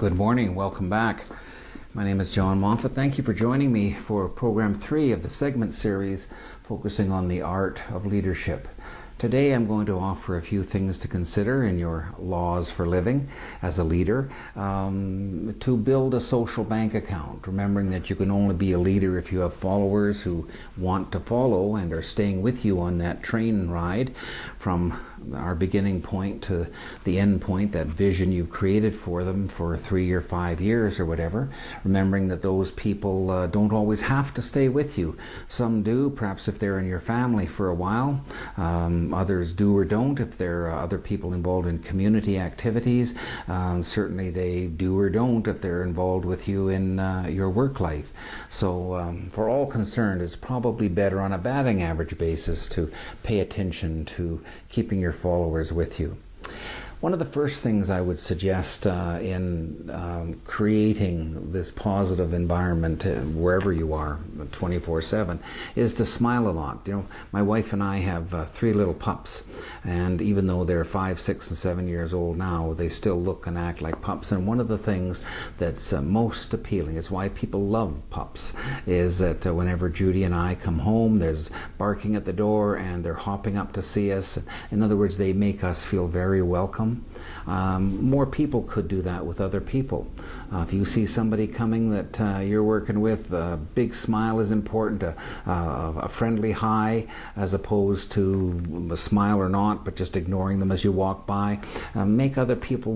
Good morning, welcome back. My name is John Moffat. Thank you for joining me for program 3 of the segment series focusing on the art of leadership. Today I'm going to offer a few things to consider in your laws for living as a leader. To build a social bank account, remembering that you can only be a leader if you have followers who want to follow and are staying with you on that train ride from our beginning point to the end point, that vision you've created for them for 3 or 5 years or whatever. Remembering that those people don't always have to stay with you. Some do, perhaps if they're in your family for a while. Others do or don't if there are other people involved in community activities. Certainly they do or don't if they're involved with you in your work life. So for all concerned, it's probably better on a batting average basis to pay attention to keeping your followers with you. One of the first things I would suggest in creating this positive environment wherever you are 24/7 is to smile a lot. You know, my wife and I have 3 little pups, and even though they're 5, 6, and 7 years old now, they still look and act like pups. And one of the things that's most appealing, it's why people love pups, is that whenever Judy and I come home, there's barking at the door and they're hopping up to see us. In other words, they make us feel very welcome. More people could do that with other people. If you see somebody coming that you're working with, a big smile is important, a friendly hi as opposed to a smile or not, but just ignoring them as you walk by. Make other people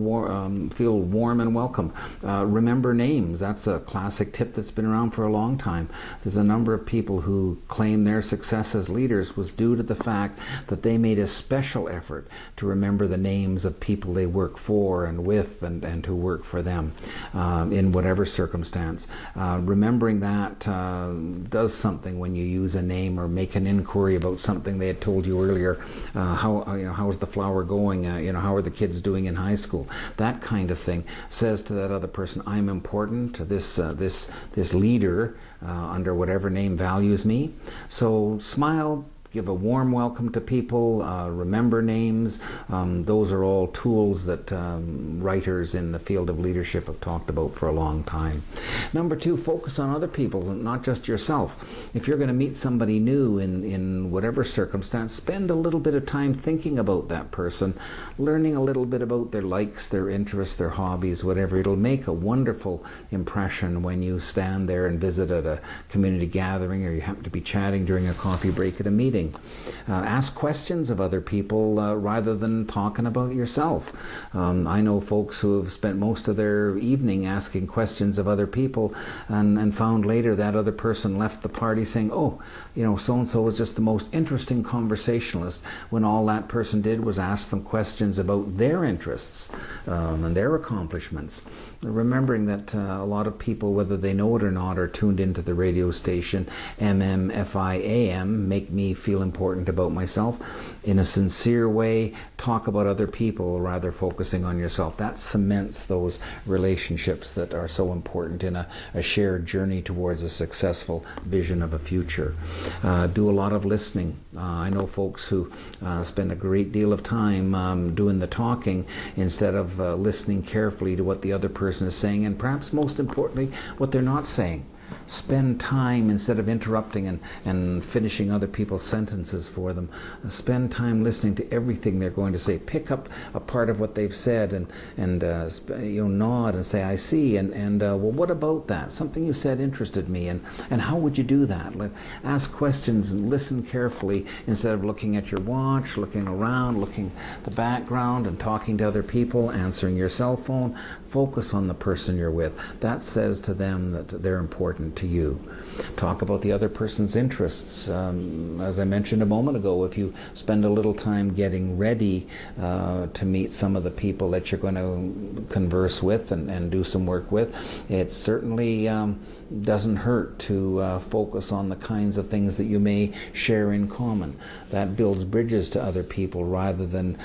feel warm and welcome. Remember names. That's a classic tip that's been around for a long time. There's a number of people who claim their success as leaders was due to the fact that they made a special effort to remember the names of people they work for and with and who work for them in whatever circumstance. Remembering that does something when you use a name or make an inquiry about something they had told you earlier. How's the flower going? How are the kids doing in high school? That kind of thing says to that other person, I'm important. This leader under whatever name values me. So smile. Give a warm welcome to people, remember names. Those are all tools that writers in the field of leadership have talked about for a long time. Number 2, focus on other people, not just yourself. If you're going to meet somebody new in whatever circumstance, spend a little bit of time thinking about that person, learning a little bit about their likes, their interests, their hobbies, whatever. It'll make a wonderful impression when you stand there and visit at a community gathering, or you happen to be chatting during a coffee break at a meeting. Ask questions of other people rather than talking about yourself. I know folks who have spent most of their evening asking questions of other people and found later that other person left the party saying, oh, so-and-so was just the most interesting conversationalist, when all that person did was ask them questions about their interests and their accomplishments. Remembering that a lot of people, whether they know it or not, are tuned into the radio station MMFIAM, make me feel important about myself. In a sincere way, talk about other people rather focusing on yourself. That cements those relationships that are so important in a shared journey towards a successful vision of a future. Do a lot of listening. I know folks who spend a great deal of time doing the talking instead of listening carefully to what the other person is saying, and perhaps most importantly, what they're not saying. Spend time, instead of interrupting and finishing other people's sentences for them, spend time listening to everything they're going to say. Pick up a part of what they've said and nod and say, I see, and well, what about that? Something you said interested me, and how would you do that? Ask questions and listen carefully instead of looking at your watch, looking around, looking at the background and talking to other people, answering your cell phone. Focus on the person you're with. That says to them that they're important to you. Talk about the other person's interests. As I mentioned a moment ago, if you spend a little time getting ready to meet some of the people that you're going to converse with and do some work with, it certainly doesn't hurt to focus on the kinds of things that you may share in common. That builds bridges to other people rather than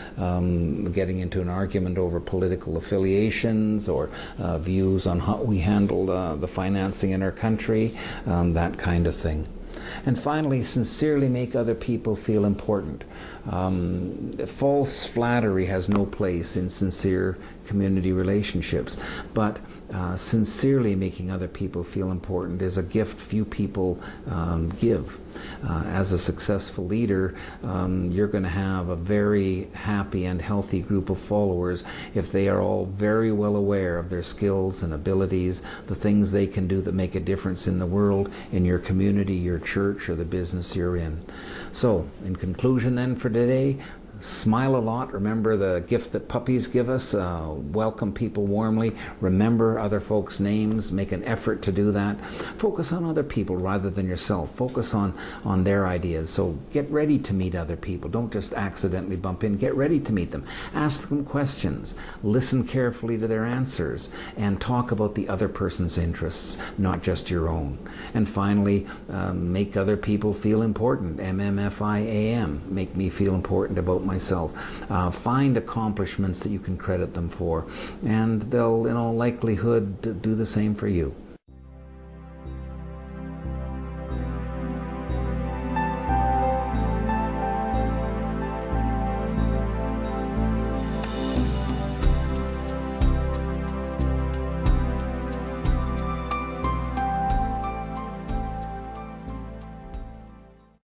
getting into an argument over political affiliations or views on how we handle the financing in our country, that kind of thing. And finally, sincerely make other people feel important. False flattery has no place in sincere community relationships, but sincerely making other people feel important is a gift few people give. As a successful leader, you're going to have a very happy and healthy group of followers if they are all very well aware of their skills and abilities, the things they can do that make a difference in the world, in your community, your church, or the business you're in. So, in conclusion then for today, smile a lot. Remember the gift that puppies give us. Welcome people warmly. Remember other folks' names. Make an effort to do that. Focus on other people rather than yourself. Focus on their ideas. So get ready to meet other people. Don't just accidentally bump in. Get ready to meet them. Ask them questions. Listen carefully to their answers. And talk about the other person's interests, not just your own. And finally, make other people feel important. MMFIAM. Make me feel important about myself. Find accomplishments that you can credit them for, and they'll in all likelihood do the same for you.